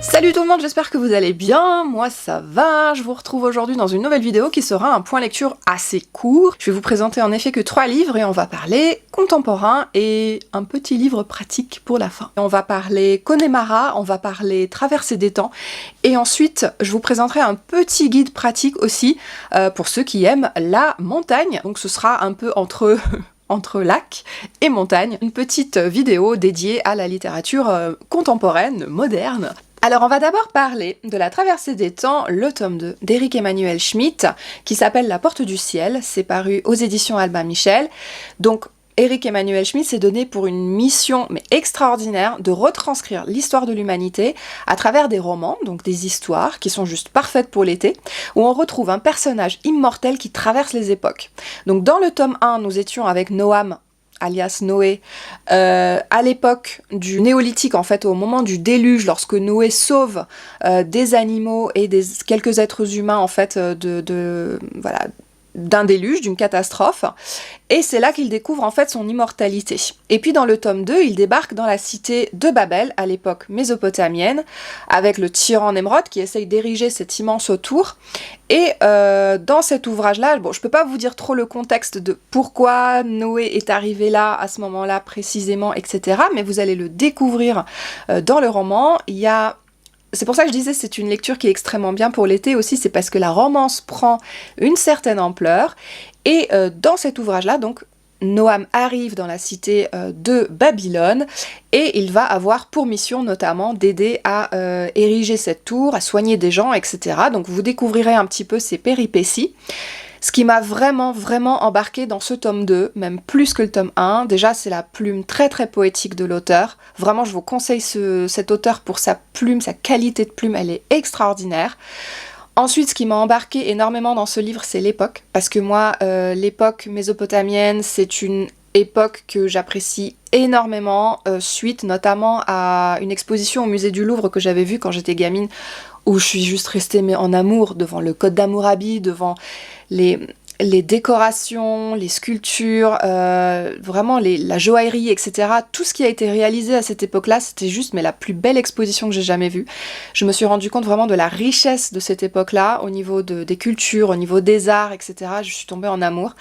Salut tout le monde, j'espère que vous allez bien, moi ça va, je vous retrouve aujourd'hui dans une nouvelle vidéo qui sera un point lecture assez court. Je vais vous présenter en effet que 3 livres et on va parler contemporain et un petit livre pratique pour la fin. On va parler Connemara, on va parler Traversée des temps et ensuite je vous présenterai un petit guide pratique aussi pour ceux qui aiment la montagne. Donc ce sera un peu entre lac et montagne, une petite vidéo dédiée à la littérature contemporaine, moderne. Alors on va d'abord parler de La Traversée des temps, le tome 2 d'Éric Emmanuel Schmitt, qui s'appelle La Porte du ciel, c'est paru aux éditions Albin Michel. Donc Éric Emmanuel Schmitt s'est donné pour une mission mais extraordinaire de retranscrire l'histoire de l'humanité à travers des romans, donc des histoires qui sont juste parfaites pour l'été, où on retrouve un personnage immortel qui traverse les époques. Donc dans le tome 1, nous étions avec Noam, alias Noé, à l'époque du néolithique, en fait au moment du déluge, lorsque Noé sauve des animaux et quelques êtres humains en fait d'un déluge, d'une catastrophe, et c'est là qu'il découvre en fait son immortalité. Et puis dans le tome 2, il débarque dans la cité de Babel, à l'époque mésopotamienne, avec le tyran Nemrod qui essaye d'ériger cette immense tour. Et dans cet ouvrage-là, bon, je peux pas vous dire trop le contexte de pourquoi Noé est arrivé là, à ce moment-là précisément, etc., mais vous allez le découvrir dans le roman. C'est pour ça que je disais c'est une lecture qui est extrêmement bien pour l'été aussi, c'est parce que la romance prend une certaine ampleur. Et dans cet ouvrage-là, donc, Noam arrive dans la cité de Babylone et il va avoir pour mission notamment d'aider à ériger cette tour, à soigner des gens, etc. Donc vous découvrirez un petit peu ses péripéties. Ce qui m'a vraiment embarqué dans ce tome 2, même plus que le tome 1, déjà c'est la plume très poétique de l'auteur. Vraiment je vous conseille cet auteur pour sa plume, sa qualité de plume, elle est extraordinaire. Ensuite, ce qui m'a embarqué énormément dans ce livre, c'est l'époque. Parce que moi, l'époque mésopotamienne, c'est une époque que j'apprécie énormément, suite notamment à une exposition au musée du Louvre que j'avais vue quand j'étais gamine, où je suis juste restée en amour devant le Code d'Hammurabi, devant les décorations, les sculptures, vraiment la joaillerie, etc. Tout ce qui a été réalisé à cette époque-là, c'était juste la plus belle exposition que j'ai jamais vue. Je me suis rendu compte vraiment de la richesse de cette époque-là, au niveau des cultures, au niveau des arts, etc. Je suis tombée en amour.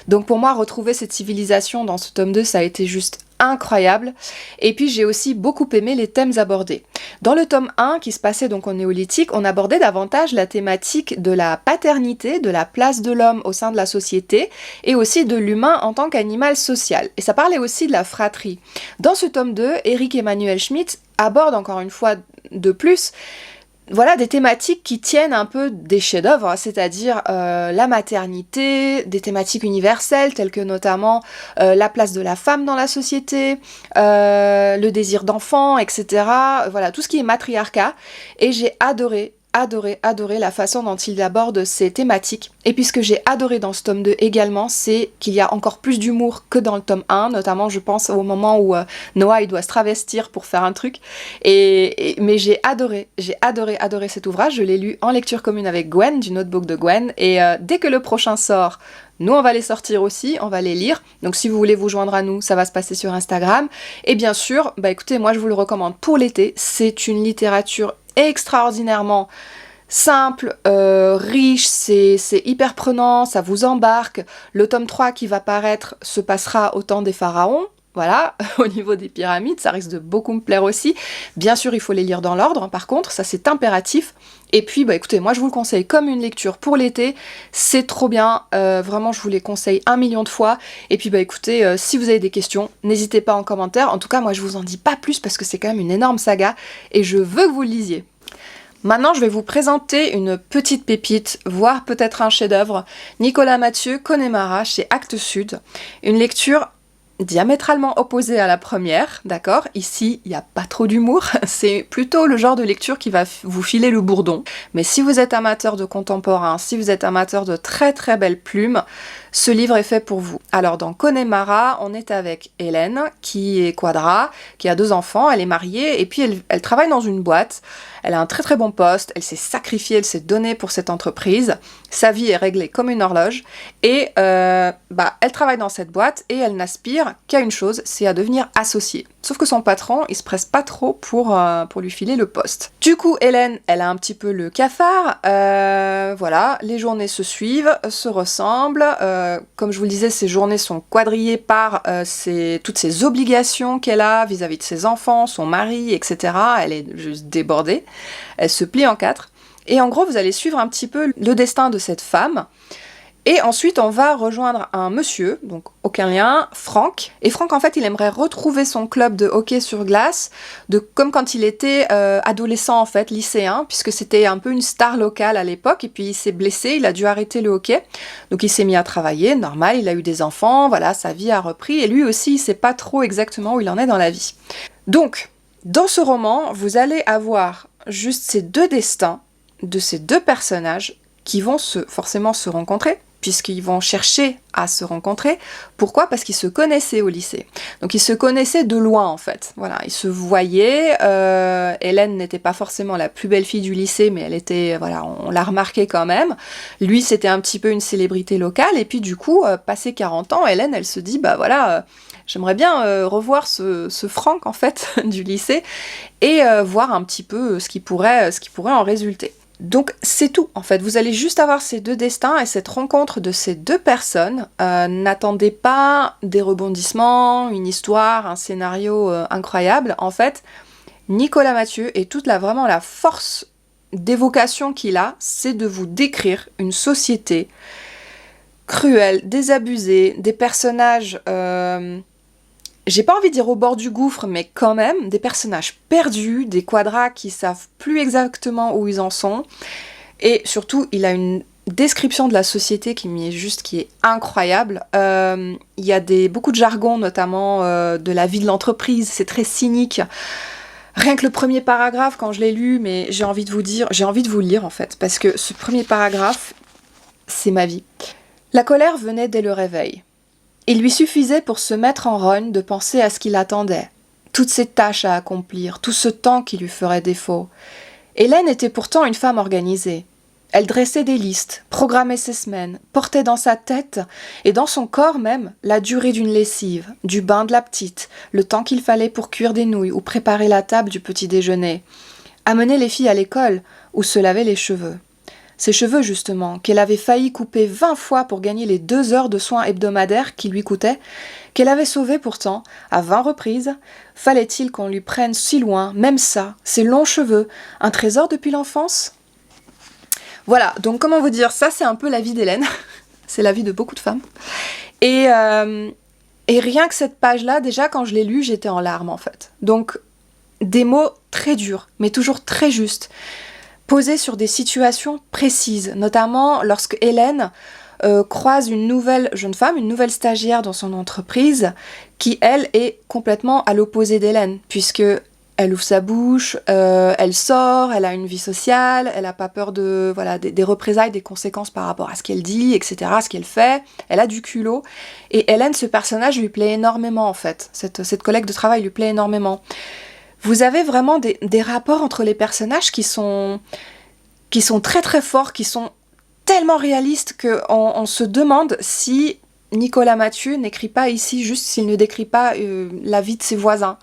Donc pour moi, retrouver cette civilisation dans ce tome 2, ça a été juste incroyable. Et puis j'ai aussi beaucoup aimé les thèmes abordés. Dans le tome 1, qui se passait donc au néolithique, on abordait davantage la thématique de la paternité, de la place de l'homme au sein de la société, et aussi de l'humain en tant qu'animal social. Et ça parlait aussi de la fratrie. Dans ce tome 2, Éric Emmanuel Schmitt aborde encore une fois de plus des thématiques qui tiennent un peu des chefs-d'œuvre, c'est-à-dire la maternité, des thématiques universelles telles que notamment la place de la femme dans la société, le désir d'enfant, etc. Voilà, tout ce qui est matriarcat. Et j'ai adoré la façon dont il aborde ces thématiques. Et puis ce que j'ai adoré dans ce tome 2 également, c'est qu'il y a encore plus d'humour que dans le tome 1, notamment je pense au moment où Noah il doit se travestir pour faire un truc. Mais j'ai adoré cet ouvrage, je l'ai lu en lecture commune avec Gwen, du notebook de Gwen, et dès que le prochain sort, nous on va les sortir aussi, on va les lire, donc si vous voulez vous joindre à nous, ça va se passer sur Instagram. Et bien sûr, écoutez, moi je vous le recommande pour l'été, c'est une littérature extraordinairement simple, riche, c'est hyper prenant, ça vous embarque. Le tome 3 qui va paraître se passera au temps des pharaons, voilà, au niveau des pyramides, ça risque de beaucoup me plaire aussi. Bien sûr, il faut les lire dans l'ordre, par contre, ça c'est impératif. Et puis, écoutez, moi je vous le conseille comme une lecture pour l'été, c'est trop bien, vraiment je vous les conseille 1 million de fois. Et puis écoutez, si vous avez des questions, n'hésitez pas en commentaire. En tout cas, moi je vous en dis pas plus parce que c'est quand même une énorme saga et je veux que vous le lisiez. Maintenant, je vais vous présenter une petite pépite, voire peut-être un chef-d'œuvre. Nicolas Mathieu, Connemara, chez Actes Sud. Une lecture diamétralement opposée à la première, d'accord? Ici, il n'y a pas trop d'humour, c'est plutôt le genre de lecture qui va vous filer le bourdon. Mais si vous êtes amateur de contemporain, si vous êtes amateur de très belles plumes, ce livre est fait pour vous. Alors dans Connemara, on est avec Hélène, qui est quadra, qui a 2 enfants, elle est mariée, et puis elle travaille dans une boîte, elle a un très bon poste, elle s'est sacrifiée, elle s'est donnée pour cette entreprise, sa vie est réglée comme une horloge, et elle travaille dans cette boîte, et elle n'aspire réfléchir qu'à une chose, c'est à devenir associée. Sauf que son patron, il se presse pas trop pour lui filer le poste. Du coup, Hélène, elle a un petit peu le cafard. Voilà, les journées se suivent, se ressemblent. Comme je vous le disais, ces journées sont quadrillées par toutes ces obligations qu'elle a vis-à-vis de ses enfants, son mari, etc. Elle est juste débordée. Elle se plie en quatre. Et en gros, vous allez suivre un petit peu le destin de cette femme. Et ensuite, on va rejoindre un monsieur, donc aucun lien, Franck. Et Franck, en fait, il aimerait retrouver son club de hockey sur glace, comme quand il était adolescent, en fait, lycéen, puisque c'était un peu une star locale à l'époque. Et puis, il s'est blessé, il a dû arrêter le hockey. Donc, il s'est mis à travailler, normal, il a eu des enfants, voilà, sa vie a repris. Et lui aussi, il sait pas trop exactement où il en est dans la vie. Donc, dans ce roman, vous allez avoir juste ces deux destins de ces deux personnages qui vont forcément se rencontrer, puisqu'ils vont chercher à se rencontrer. Pourquoi ? Parce qu'ils se connaissaient au lycée. Donc ils se connaissaient de loin en fait. Voilà, ils se voyaient. Hélène n'était pas forcément la plus belle fille du lycée, mais elle était, voilà, on l'a remarqué quand même. Lui, c'était un petit peu une célébrité locale. Et puis du coup, passé 40 ans, Hélène, elle se dit, bah voilà, j'aimerais bien revoir ce Franck en fait du lycée et voir un petit peu ce qui pourrait en résulter. Donc c'est tout en fait, vous allez juste avoir ces deux destins et cette rencontre de ces deux personnes. N'attendez pas des rebondissements, une histoire, un scénario incroyable. En fait, Nicolas Mathieu et vraiment la force d'évocation qu'il a, c'est de vous décrire une société cruelle, désabusée, des personnages... j'ai pas envie de dire au bord du gouffre, mais quand même, des personnages perdus, des quadras qui savent plus exactement où ils en sont. Et surtout, il a une description de la société qui est incroyable. Il y a beaucoup de jargon, notamment de la vie de l'entreprise, c'est très cynique. Rien que le premier paragraphe, quand je l'ai lu, mais j'ai envie de vous le lire en fait, parce que ce premier paragraphe, c'est ma vie. La colère venait dès le réveil. Il lui suffisait pour se mettre en rogne de penser à ce qui l'attendait, toutes ces tâches à accomplir, tout ce temps qui lui ferait défaut. Hélène était pourtant une femme organisée. Elle dressait des listes, programmait ses semaines, portait dans sa tête et dans son corps même la durée d'une lessive, du bain de la petite, le temps qu'il fallait pour cuire des nouilles ou préparer la table du petit déjeuner, amener les filles à l'école ou se laver les cheveux. Ses cheveux, justement, qu'elle avait failli couper 20 fois pour gagner les 2 heures de soins hebdomadaires qui lui coûtaient, qu'elle avait sauvés pourtant, à 20 reprises, fallait-il qu'on lui prenne si loin, même ça, ses longs cheveux, un trésor depuis l'enfance ? Voilà, donc comment vous dire, ça c'est un peu la vie d'Hélène, c'est la vie de beaucoup de femmes. Et rien que cette page-là, déjà quand je l'ai lue, j'étais en larmes en fait. Donc des mots très durs, mais toujours très justes. Posée sur des situations précises, notamment lorsque Hélène croise une nouvelle jeune femme, une nouvelle stagiaire dans son entreprise, qui, elle, est complètement à l'opposé d'Hélène, puisque elle ouvre sa bouche, elle sort, elle a une vie sociale, elle n'a pas peur des représailles, des conséquences par rapport à ce qu'elle dit, etc., ce qu'elle fait, elle a du culot. Et Hélène, ce personnage lui plaît énormément, en fait. Cette collègue de travail lui plaît énormément. Vous avez vraiment des rapports entre les personnages qui sont très très forts, qui sont tellement réalistes qu'on se demande si Nicolas Mathieu n'écrit pas ici juste s'il ne décrit pas la vie de ses voisins.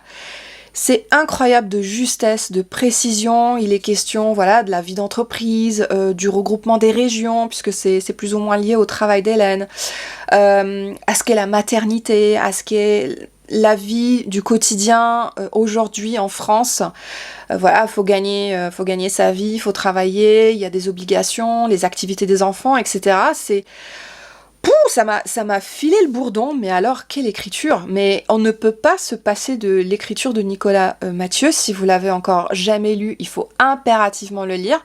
C'est incroyable de justesse, de précision. Il est question de la vie d'entreprise, du regroupement des régions, puisque c'est plus ou moins lié au travail d'Hélène, à ce qu'est la maternité, à ce qu'est la vie du quotidien aujourd'hui en France. Faut gagner sa vie, il faut travailler, il y a des obligations, les activités des enfants, etc. Ça m'a filé le bourdon, mais alors quelle écriture! Mais on ne peut pas se passer de l'écriture de Nicolas Mathieu. Si vous l'avez encore jamais lu, il faut impérativement le lire.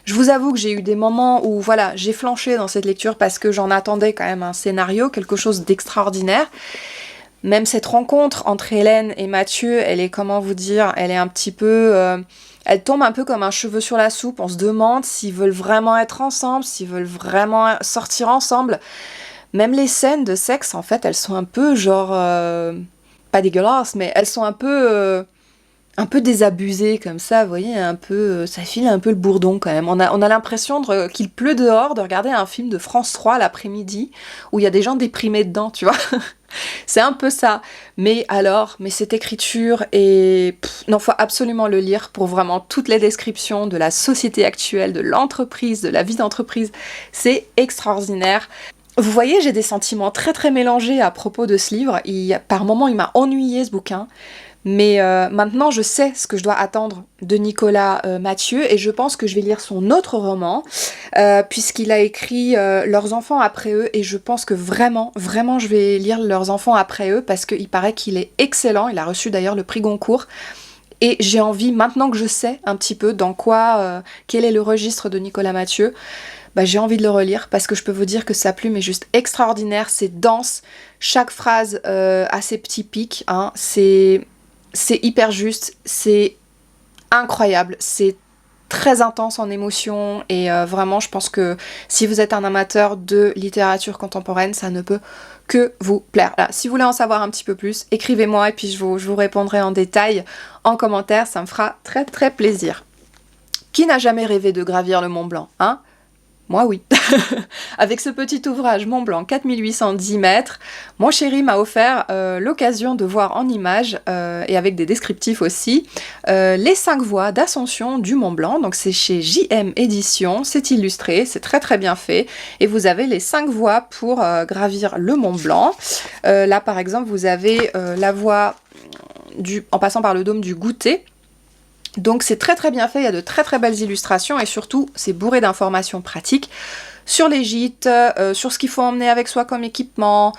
Je vous avoue que j'ai eu des moments où j'ai flanché dans cette lecture parce que j'en attendais quand même un scénario, quelque chose d'extraordinaire. Même cette rencontre entre Hélène et Mathieu, elle est, elle est un petit peu... elle tombe un peu comme un cheveu sur la soupe. On se demande s'ils veulent vraiment être ensemble, s'ils veulent vraiment sortir ensemble. Même les scènes de sexe, en fait, elles sont un peu pas dégueulasses, mais elles sont un peu un peu désabusé comme ça, vous voyez, un peu, ça file un peu le bourdon quand même. On a l'impression qu'il pleut dehors, de regarder un film de France 3 l'après-midi, où il y a des gens déprimés dedans, tu vois. C'est un peu ça. Mais alors, mais cette écriture est... non, faut absolument le lire pour vraiment toutes les descriptions de la société actuelle, de l'entreprise, de la vie d'entreprise. C'est extraordinaire. Vous voyez, j'ai des sentiments très très mélangés à propos de ce livre. Par moments, il m'a ennuyé ce bouquin. Mais maintenant, je sais ce que je dois attendre de Nicolas Mathieu et je pense que je vais lire son autre roman puisqu'il a écrit Leurs enfants après eux et je pense que vraiment, vraiment, je vais lire Leurs enfants après eux parce qu'il paraît qu'il est excellent. Il a reçu d'ailleurs le prix Goncourt et j'ai envie, maintenant que je sais un petit peu dans quoi, quel est le registre de Nicolas Mathieu, bah, j'ai envie de le relire parce que je peux vous dire que sa plume est juste extraordinaire, c'est dense, chaque phrase a ses petits pics, hein, c'est hyper juste, c'est incroyable, c'est très intense en émotion et vraiment je pense que si vous êtes un amateur de littérature contemporaine, ça ne peut que vous plaire. Là, si vous voulez en savoir un petit peu plus, écrivez-moi et puis je vous répondrai en détail en commentaire, ça me fera très très plaisir. Qui n'a jamais rêvé de gravir le Mont Blanc, hein ? Moi oui. Avec ce petit ouvrage Mont Blanc 4810 mètres, mon chéri m'a offert l'occasion de voir en images et avec des descriptifs aussi les 5 voies d'ascension du Mont Blanc. Donc c'est chez JM Éditions, c'est illustré, c'est très très bien fait et vous avez les 5 voies pour gravir le Mont Blanc. Là par exemple vous avez la voie en passant par le dôme du Goûter. Donc c'est très très bien fait, il y a de très très belles illustrations et surtout c'est bourré d'informations pratiques sur les gîtes, sur ce qu'il faut emmener avec soi comme équipement,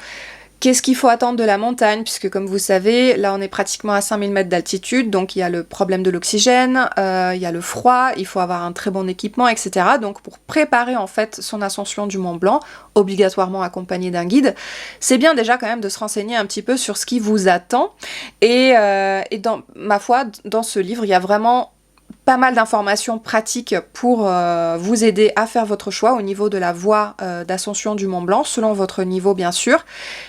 qu'est-ce qu'il faut attendre de la montagne, puisque comme vous savez, là on est pratiquement à 5000 mètres d'altitude, donc il y a le problème de l'oxygène, il y a le froid, il faut avoir un très bon équipement, etc. Donc pour préparer en fait son ascension du Mont Blanc, obligatoirement accompagné d'un guide, c'est bien déjà quand même de se renseigner un petit peu sur ce qui vous attend. Et dans ma foi, dans ce livre, il y a vraiment pas mal d'informations pratiques pour vous aider à faire votre choix au niveau de la voie d'ascension du Mont Blanc, selon votre niveau bien sûr.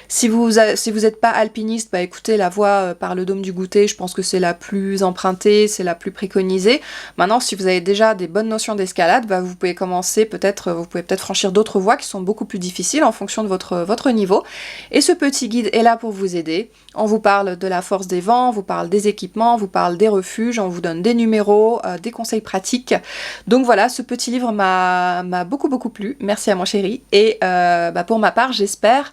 Si vous n'êtes pas alpiniste, bah écoutez, la voie par le dôme du Goûter, je pense que c'est la plus empruntée, c'est la plus préconisée. Maintenant, si vous avez déjà des bonnes notions d'escalade, bah, vous pouvez commencer vous pouvez peut-être franchir d'autres voies qui sont beaucoup plus difficiles en fonction de votre niveau. Et ce petit guide est là pour vous aider. On vous parle de la force des vents, on vous parle des équipements, on vous parle des refuges, on vous donne des numéros, des conseils pratiques. Donc voilà, ce petit livre m'a beaucoup beaucoup plu. Merci à mon chéri. Et pour ma part, j'espère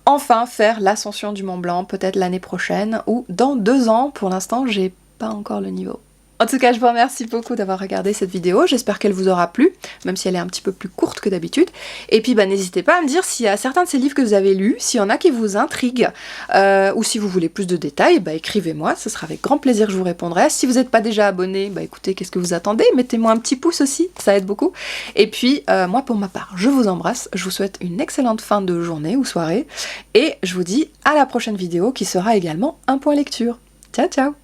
enfin faire l'ascension du Mont Blanc, peut-être l'année prochaine ou dans 2 ans. Pour l'instant, j'ai pas encore le niveau. En tout cas, je vous remercie beaucoup d'avoir regardé cette vidéo, j'espère qu'elle vous aura plu, même si elle est un petit peu plus courte que d'habitude. Et puis n'hésitez pas à me dire s'il y a certains de ces livres que vous avez lus, s'il y en a qui vous intriguent, ou si vous voulez plus de détails, écrivez-moi, ce sera avec grand plaisir que je vous répondrai. Si vous n'êtes pas déjà abonné, écoutez, qu'est-ce que vous attendez? Mettez-moi un petit pouce aussi, ça aide beaucoup. Et puis, moi pour ma part, je vous embrasse, je vous souhaite une excellente fin de journée ou soirée, et je vous dis à la prochaine vidéo qui sera également un point lecture. Ciao ciao!